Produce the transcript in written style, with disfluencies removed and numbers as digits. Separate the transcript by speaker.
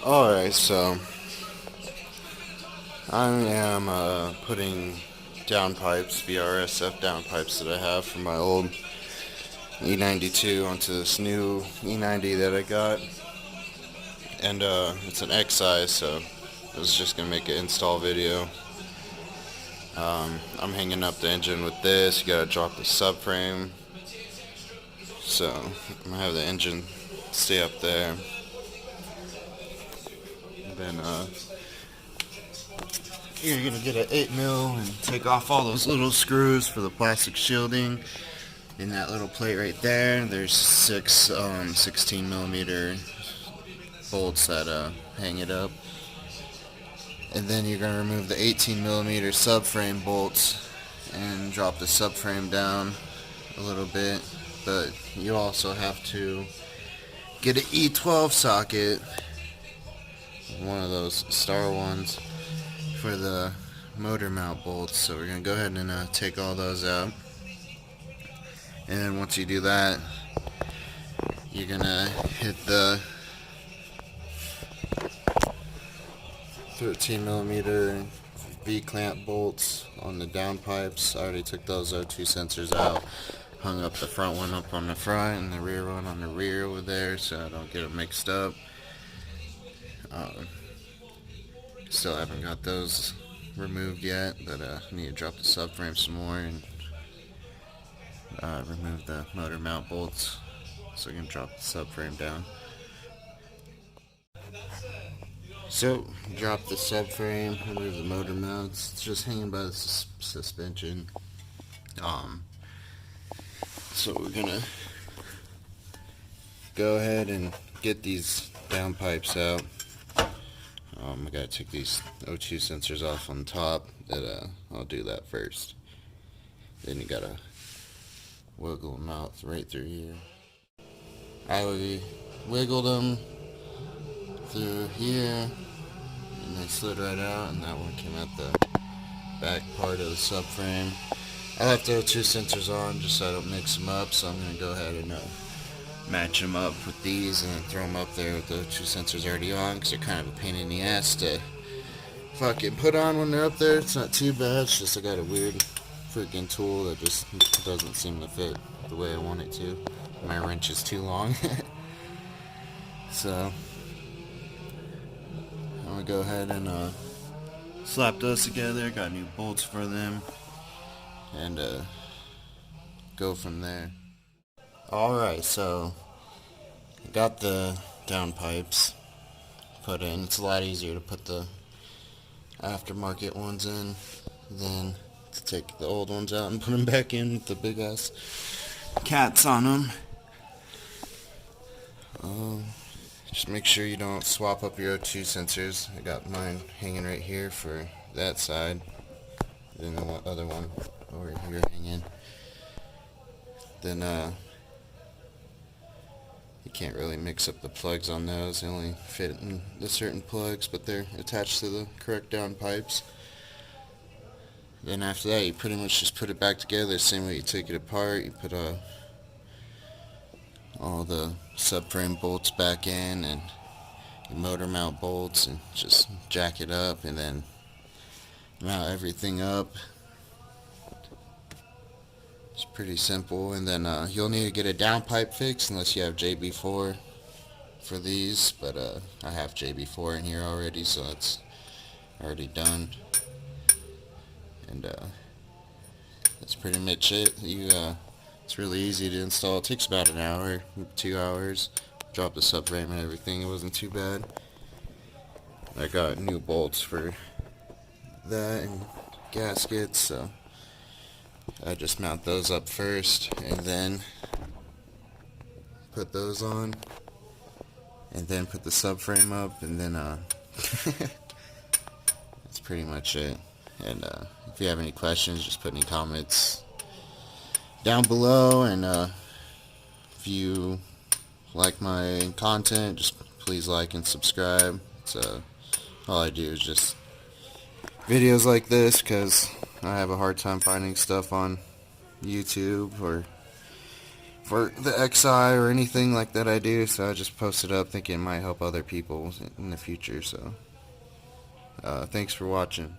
Speaker 1: Alright, so I am putting downpipes, Vrsf downpipes that I have from my old E92 onto this new E90 that I got. And it's an X-size, so I was just going to make an install video. I'm hanging up the engine with this. You gotta drop the subframe. So I'm gonna have the engine stay up there. And then you're gonna get an 8mm and take off all those little screws for the plastic shielding. In that little plate right there, there's 16mm bolts that hang it up. And then you're going to remove the 18mm subframe bolts and drop the subframe down a little bit. But you also have to get an E12 socket, one of those star ones, for the motor mount bolts. So we're going to go ahead and take all those out. And then once you do that, you're going to hit the 13mm V-clamp bolts on the downpipes. I already took those O2 sensors out, hung up the front one up on the front and the rear one on the rear over there so I don't get them mixed up. Still haven't got those removed yet, but I need to drop the subframe some more and remove the motor mount bolts so I can drop the subframe down. So, drop the subframe, remove the motor mounts. It's just hanging by the suspension. So we're gonna go ahead and get these downpipes out. I gotta take these O2 sensors off on top. I'll do that first. Then you gotta wiggle them out right through here. I wiggled them through here, and they slid right out, and that one came out the back part of the subframe. I left the O2 sensors on just so I don't mix them up, so I'm going to go ahead and match them up with these and then throw them up there with the O2 sensors already on, because they're kind of a pain in the ass to fucking put on when they're up there. It's not too bad, it's just I got a weird freaking tool that just doesn't seem to fit the way I want it to. My wrench is too long. So I'm going to go ahead and slap those together. Got new bolts for them. And go from there. Alright, so I got the downpipes put in. It's a lot easier to put the aftermarket ones in than to take the old ones out and put them back in with the big ass cats on them. Just make sure you don't swap up your O2 sensors. I got mine hanging right here for that side, then the other one over here hanging. Then you can't really mix up the plugs on those. They only fit in the certain plugs, but they're attached to the correct downpipes. Then after that, you pretty much just put it back together. Same way you take it apart. You put all the subframe bolts back in and your motor mount bolts and just jack it up and then mount everything up. It's pretty simple. And then you'll need to get a downpipe fix unless you have JB4 for these, but I have JB4 in here already, so it's already done. And that's pretty much it. It's really easy to install. It takes about an hour, 2 hours. Drop the subframe and everything. It wasn't too bad. I got new bolts for that and gaskets, so I just mount those up first and then put those on and then put the subframe up, and then that's pretty much it. And if you have any questions, just put any comments down below, and if you like my content, just please like and subscribe. All I do is just videos like this because I have a hard time finding stuff on YouTube or for the XI or anything like that I do, so I just post it up thinking it might help other people in the future. So thanks for watching.